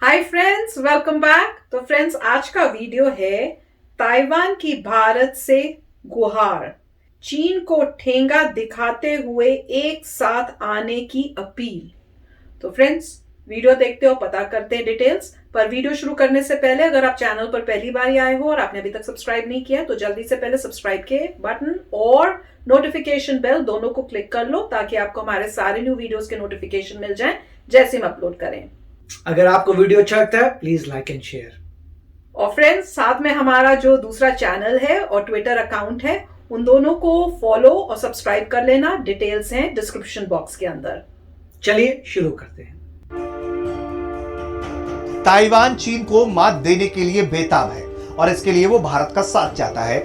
Hi friends, welcome back. तो friends, आज का वीडियो है ताइवान की भारत से गुहार, चीन को ठेंगा दिखाते हुए एक साथ आने की अपील। तो फ्रेंड्स, वीडियो देखते हो, पता करते हैं डिटेल्स। पर वीडियो शुरू करने से पहले अगर आप चैनल पर पहली बार ही आए हो और आपने अभी तक सब्सक्राइब नहीं किया तो जल्दी से पहले सब्सक्राइब के बटन और नोटिफिकेशन बेल दोनों को क्लिक कर लो ताकि आपको हमारे सारे न्यू वीडियोस के नोटिफिकेशन मिल जाएं जैसे हम अपलोड करें। अगर आपको वीडियो अच्छा लगता है प्लीज लाइक एंड शेयर। और फ्रेंड्स, साथ में हमारा जो दूसरा चैनल है और ट्विटर अकाउंट है, उन दोनों को फॉलो और सब्सक्राइब कर लेना। डिटेल्स हैं डिस्क्रिप्शन बॉक्स के अंदर। चलिए शुरू करते हैं। ताइवान चीन को मात देने के लिए बेताब है और इसके लिए वो भारत का साथ चाहता है,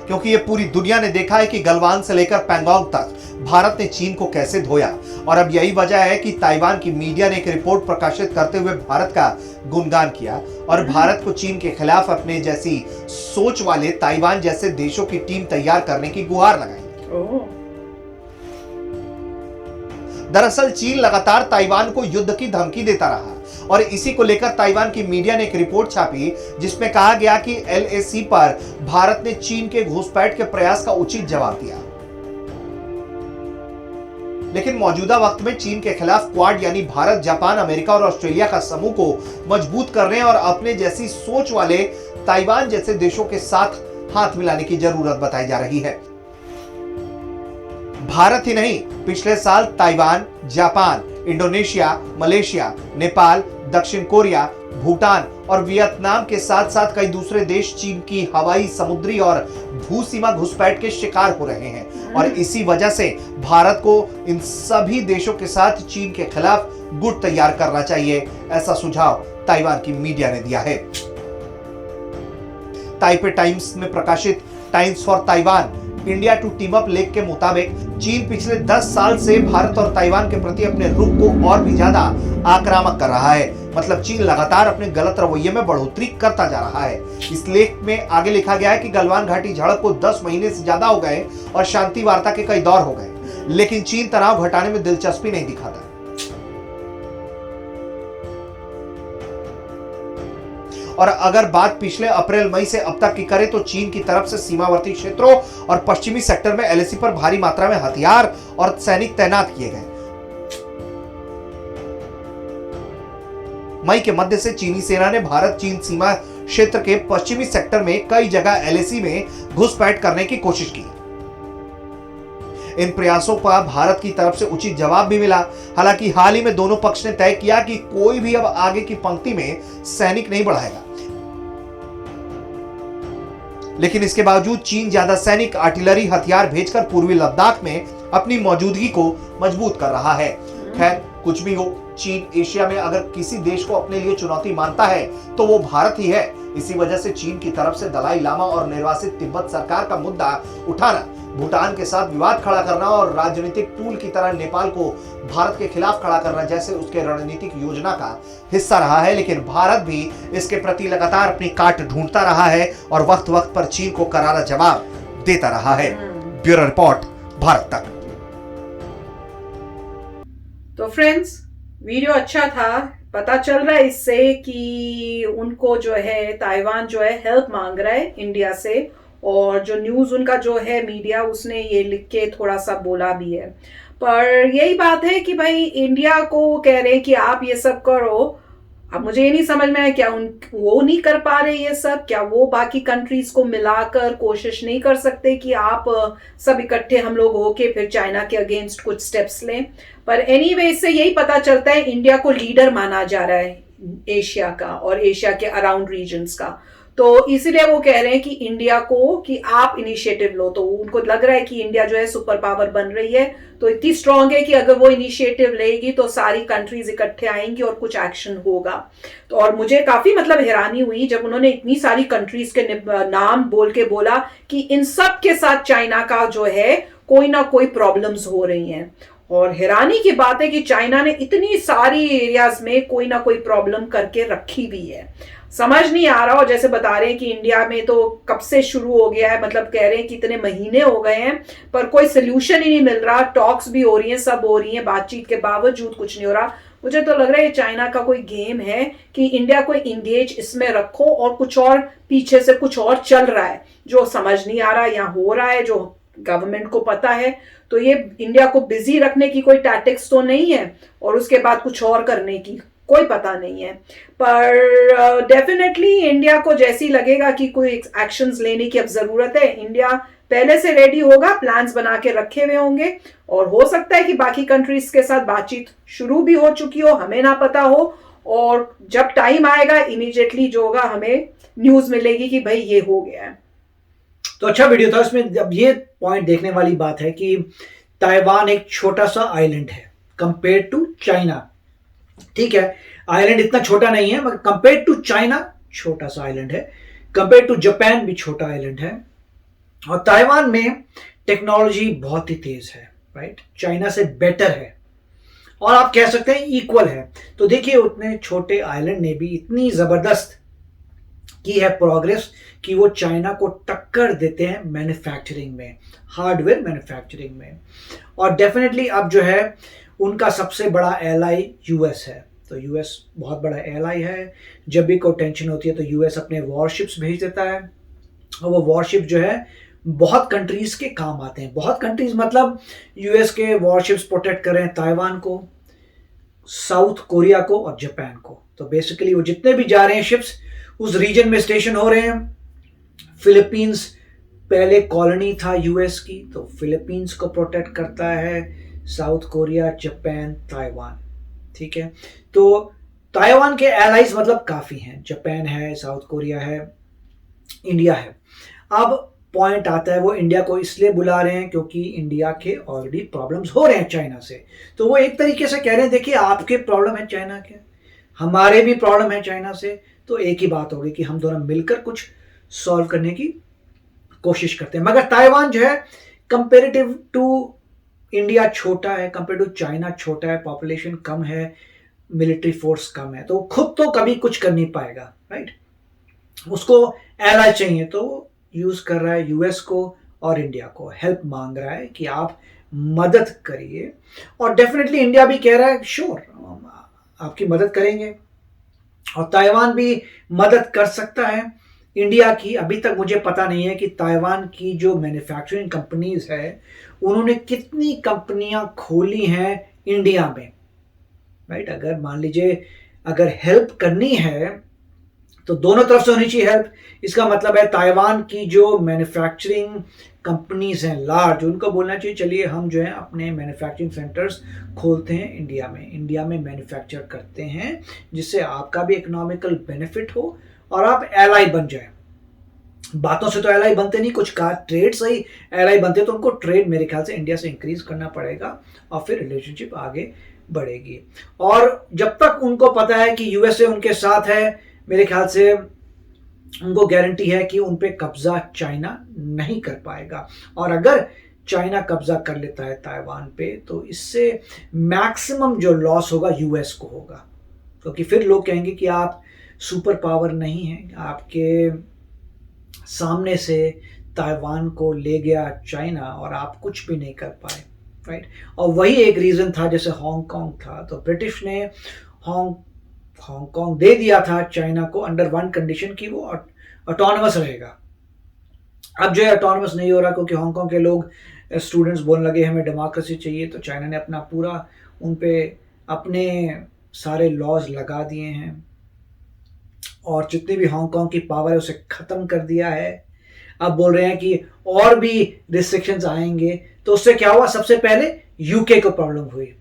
क्योंकि ये पूरी दुनिया ने देखा है कि गलवान से लेकर पैंगोंग तक भारत ने चीन को कैसे धोया। और अब यही वजह है कि ताइवान की मीडिया ने एक रिपोर्ट प्रकाशित करते हुए भारत का गुणगान किया और भारत को चीन के खिलाफ अपने जैसी सोच वाले ताइवान जैसे देशों की टीम तैयार करने की गुहार लगाई। दरअसल चीन लगातार ताइवान को युद्ध की धमकी देता रहा और इसी को लेकर ताइवान की मीडिया ने एक रिपोर्ट छापी जिसमें कहा गया कि एलएसी पर भारत ने चीन के घुसपैठ के प्रयास का उचित जवाब दिया। लेकिन मौजूदा वक्त में चीन के खिलाफ क्वाड यानी भारत, जापान, अमेरिका और ऑस्ट्रेलिया का समूह को मजबूत करने और अपने जैसी सोच वाले ताइवान जैसे देशों के साथ हाथ मिलाने की जरूरत बताई जा रही है। भारत ही नहीं, पिछले साल Taiwan, Japan, Indonesia, Malaysia, Nepal, दक्षिण कोरिया, भूटान और वियतनाम के साथ साथ कई दूसरे देश चीन की हवाई, समुद्री और भू सीमा घुसपैठ के शिकार हो रहे हैं और इसी वजह से भारत को इन सभी देशों के साथ चीन के खिलाफ गुट तैयार करना चाहिए, ऐसा सुझाव ताइवान की मीडिया ने दिया है। ताइपे टाइम्स में प्रकाशित Times for Taiwan India to team up लेख के मुताबिक चीन पिछले 10 साल से भारत और ताइवान के प्रति अपने रुख को और भी ज्यादा आक्रामक कर रहा है। मतलब चीन लगातार अपने गलत रवैये में बढ़ोतरी करता जा रहा है। इस लेख में आगे लिखा गया है कि गलवान घाटी झड़प को 10 महीने से ज्यादा हो गए और शांति वार्ता के कई दौर हो गए, लेकिन चीन तनाव घटाने में दिलचस्पी नहीं दिखाता। और अगर बात पिछले अप्रैल मई से अब तक की करें तो चीन की तरफ से सीमावर्ती क्षेत्रों और पश्चिमी सेक्टर में एलएसी पर भारी मात्रा में हथियार और सैनिक तैनात किए गए। मई के मध्य से चीनी सेना ने भारत चीन सीमा क्षेत्र के पश्चिमी सेक्टर में कई जगह एलएसी में घुसपैठ करने की कोशिश की। इन प्रयासों पर भारत की तरफ से उचित जवाब भी मिला। हालांकि हाल ही में दोनों पक्ष ने तय किया कि कोई भी अब आगे की पंक्ति में सैनिक नहीं बढ़ाएगा, लेकिन इसके बावजूद चीन ज्यादा सैनिक, आर्टिलरी, हथियार भेजकर पूर्वी लद्दाख में अपनी मौजूदगी को मजबूत कर रहा है। खैर, कुछ भी हो, चीन एशिया में अगर किसी देश को अपने लिए चुनौती मानता है तो वो भारत ही है। इसी वजह से चीन की तरफ से दलाई लामा और निर्वासित तिब्बत सरकार का मुद्दा उठाना, भूटान के साथ विवाद खड़ा करना और राजनीतिक टूल की तरह नेपाल को भारत के खिलाफ खड़ा करना जैसे उसके रणनीतिक योजना का हिस्सा रहा है। लेकिन भारत भी इसके प्रति लगातार अपनी काट ढूंढता रहा है और वक्त वक्त पर चीन को करारा जवाब देता रहा है। ब्यूरो रिपोर्ट, भारत तक। तो फ्रेंड्स, वीडियो अच्छा था। पता चल रहा है इससे कि उनको जो है ताइवान जो है हेल्प मांग रहा है इंडिया से, और जो न्यूज उनका जो है मीडिया, उसने ये लिख के थोड़ा सा बोला भी है। पर यही बात है कि भाई इंडिया को कह रहे हैं कि आप ये सब करो। अब मुझे ये नहीं समझ में आया, क्या वो नहीं कर पा रहे ये सब? क्या वो बाकी कंट्रीज को मिलाकर कोशिश नहीं कर सकते कि आप सब इकट्ठे हम लोग होके फिर चाइना के अगेंस्ट कुछ स्टेप्स लें? पर एनीवे, इससे यही पता चलता है इंडिया को लीडर माना जा रहा है एशिया का और एशिया के अराउंड रीजन्स का। तो इसीलिए वो कह रहे हैं कि इंडिया को कि आप इनिशिएटिव लो। तो उनको लग रहा है कि इंडिया जो है सुपर पावर बन रही है, तो इतनी स्ट्रांग है कि अगर वो इनिशिएटिव लेगी तो सारी कंट्रीज इकट्ठे आएंगी और कुछ एक्शन होगा। तो और मुझे काफी हैरानी हुई जब उन्होंने इतनी सारी कंट्रीज के नाम बोल के बोला कि इन सब के साथ चाइना का जो है कोई ना कोई प्रॉब्लम्स हो रही हैं। और हैरानी की बात है कि चाइना ने इतनी सारी एरियाज में कोई ना कोई प्रॉब्लम करके रखी भी है। समझ नहीं आ रहा। और जैसे बता रहे हैं कि इंडिया में तो कब से शुरू हो गया है, मतलब कह रहे हैं कि इतने महीने हो गए हैं पर कोई सोल्यूशन ही नहीं मिल रहा। टॉक्स भी हो रही हैं, सब हो रही हैं, बातचीत के बावजूद कुछ नहीं हो रहा। मुझे तो लग रहा है ये चाइना का कोई गेम है कि इंडिया को इंगेज इसमें रखो और कुछ और पीछे से कुछ और चल रहा है जो समझ नहीं आ रहा है या हो रहा है जो गवर्नमेंट को पता है। तो ये इंडिया को बिजी रखने की कोई टैक्टिक्स तो नहीं है और उसके बाद कुछ और करने की कोई पता नहीं है। पर डेफिनेटली इंडिया को जैसी लगेगा कि कोई एक्शंस लेने की अब जरूरत है, इंडिया पहले से रेडी होगा, प्लान्स बना के रखे हुए होंगे और हो सकता है कि बाकी कंट्रीज के साथ बातचीत शुरू भी हो चुकी हो, हमें ना पता हो, और जब टाइम आएगा इमीडिएटली जो होगा हमें न्यूज मिलेगी कि भाई ये हो गया है। तो अच्छा वीडियो था। इसमें अब ये पॉइंट देखने वाली बात है कि ताइवान एक छोटा सा आइलैंड है कंपेयर टू चाइना। ठीक है, आइलैंड इतना छोटा नहीं है मगर कंपेयर टू चाइना छोटा सा आइलैंड है, कंपेयर टू जापान भी छोटा आइलैंड है। और ताइवान में टेक्नोलॉजी बहुत ही तेज है, राइट, चाइना से बेटर है और आप कह सकते हैं इक्वल है। तो देखिए उतने छोटे आइलैंड ने भी इतनी जबरदस्त की है प्रोग्रेस कि वो चाइना को टक्कर देते हैं मैन्युफैक्चरिंग में, हार्डवेयर मैन्युफैक्चरिंग में। और डेफिनेटली अब जो है उनका सबसे बड़ा एलाई यूएस है। तो यूएस बहुत बड़ा एलाई है। जब भी कोई टेंशन होती है तो यूएस अपने वॉरशिप्स भेज देता है और वो वॉरशिप जो है बहुत कंट्रीज के काम आते हैं। बहुत कंट्रीज मतलब यूएस के वॉरशिप्स प्रोटेक्ट कर रहे हैं ताइवान को, साउथ कोरिया को और जापान को। तो बेसिकली वो जितने भी जा रहे हैं शिप्स उस रीजन में स्टेशन हो रहे हैं। फिलीपींस पहले कॉलोनी था यूएस की, तो फिलीपींस को प्रोटेक्ट करता है, साउथ कोरिया, जापान, ताइवान। ठीक है, तो ताइवान के एलाइज मतलब काफी हैं, जापान है, साउथ कोरिया है, इंडिया है। अब पॉइंट आता है वो इंडिया को इसलिए बुला रहे हैं क्योंकि इंडिया के ऑलरेडी प्रॉब्लम्स हो रहे हैं चाइना से। तो वो एक तरीके से कह रहे हैं देखिए आपके प्रॉब्लम है चाइना के, हमारे भी प्रॉब्लम है चाइना से, तो एक ही बात होगी कि हम दोनों मिलकर कुछ सॉल्व करने की कोशिश करते हैं। मगर ताइवान जो है कंपेरेटिव टू इंडिया छोटा है, कंपेयर टू चाइना छोटा है, पॉपुलेशन कम है, मिलिट्री फोर्स कम है, तो खुद तो कभी कुछ कर नहीं पाएगा, राइट। उसको एलाई चाहिए तो यूज कर रहा है यूएस को और इंडिया को, हेल्प मांग रहा है कि आप मदद करिए। और डेफिनेटली इंडिया भी कह रहा है श्योर आपकी मदद करेंगे और ताइवान भी मदद कर सकता है इंडिया की। अभी तक मुझे पता नहीं है कि ताइवान की जो मैन्युफैक्चरिंग कंपनीज है उन्होंने कितनी कंपनियां खोली हैं इंडिया में, राइट। अगर मान लीजिए अगर हेल्प करनी है तो दोनों तरफ से होनी चाहिए हेल्प। इसका मतलब है ताइवान की जो मैन्युफैक्चरिंग कंपनीज हैं लार्ज, उनको बोलना चाहिए चलिए हम जो है अपने मैन्युफैक्चरिंग सेंटर्स खोलते हैं इंडिया में मैन्युफैक्चर करते हैं, जिससे आपका भी इकोनॉमिकल बेनिफिट हो और आप एलाई बन जाए। बातों से तो एलाई बनते नहीं, कुछ का ट्रेड से ही एलाई बनते, तो उनको ट्रेड मेरे ख्याल से इंडिया से इंक्रीज करना पड़ेगा और फिर रिलेशनशिप आगे बढ़ेगी। और जब तक उनको पता है कि यूएसए उनके साथ है, मेरे ख्याल से उनको गारंटी है कि उन पे कब्जा चाइना नहीं कर पाएगा। और अगर चाइना कब्जा कर लेता है ताइवान पे तो इससे मैक्सिमम जो लॉस होगा यूएस को होगा, क्योंकि फिर लोग कहेंगे कि आप सुपर पावर नहीं हैं, आपके सामने से ताइवान को ले गया चाइना और आप कुछ भी नहीं कर पाए, राइट। और वही एक रीजन था जैसे हांगकांग था, तो ब्रिटिश ने हांगकांग दे दिया था चाइना को अंडर वन कंडीशन कि वो ऑटोनमस रहेगा। अब जो है ऑटोनमस नहीं हो रहा क्योंकि हांगकांग के लोग स्टूडेंट्स बोलने लगे हमें डेमोक्रेसी चाहिए, तो चाइना ने अपना पूरा उन पे अपने सारे लॉज लगा दिए हैं और जितनी भी हांगकांग की पावर है उसे ख़त्म कर दिया है। अब बोल रहे हैं कि और भी रिस्ट्रिक्शंस आएंगे, तो उससे क्या हुआ, सबसे पहले यूके को प्रॉब्लम हुई।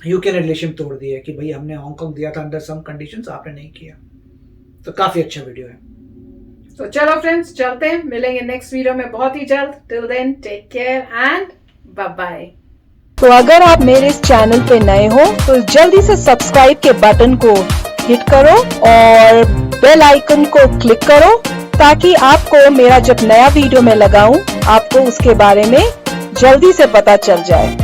यूके ने रिलेशन तोड़ दिया कि भाई हमने हांगकांग दिया था अंडर सम कंडीशंस, आपने नहीं किया। तो काफ़ी अच्छा वीडियो है। तो चलो फ्रेंड्स चलते हैं, मिलेंगे नेक्स्ट वीडियो में बहुत ही जल्द। Till then take care and bye bye. तो अगर आप मेरे इस चैनल पे नए हो तो जल्दी से सब्सक्राइब के बटन को हिट करो और बेल आइकन को क्लिक करो ताकि आपको मेरा जब नया वीडियो मैं लगाऊं आपको उसके बारे में जल्दी से पता चल जाए।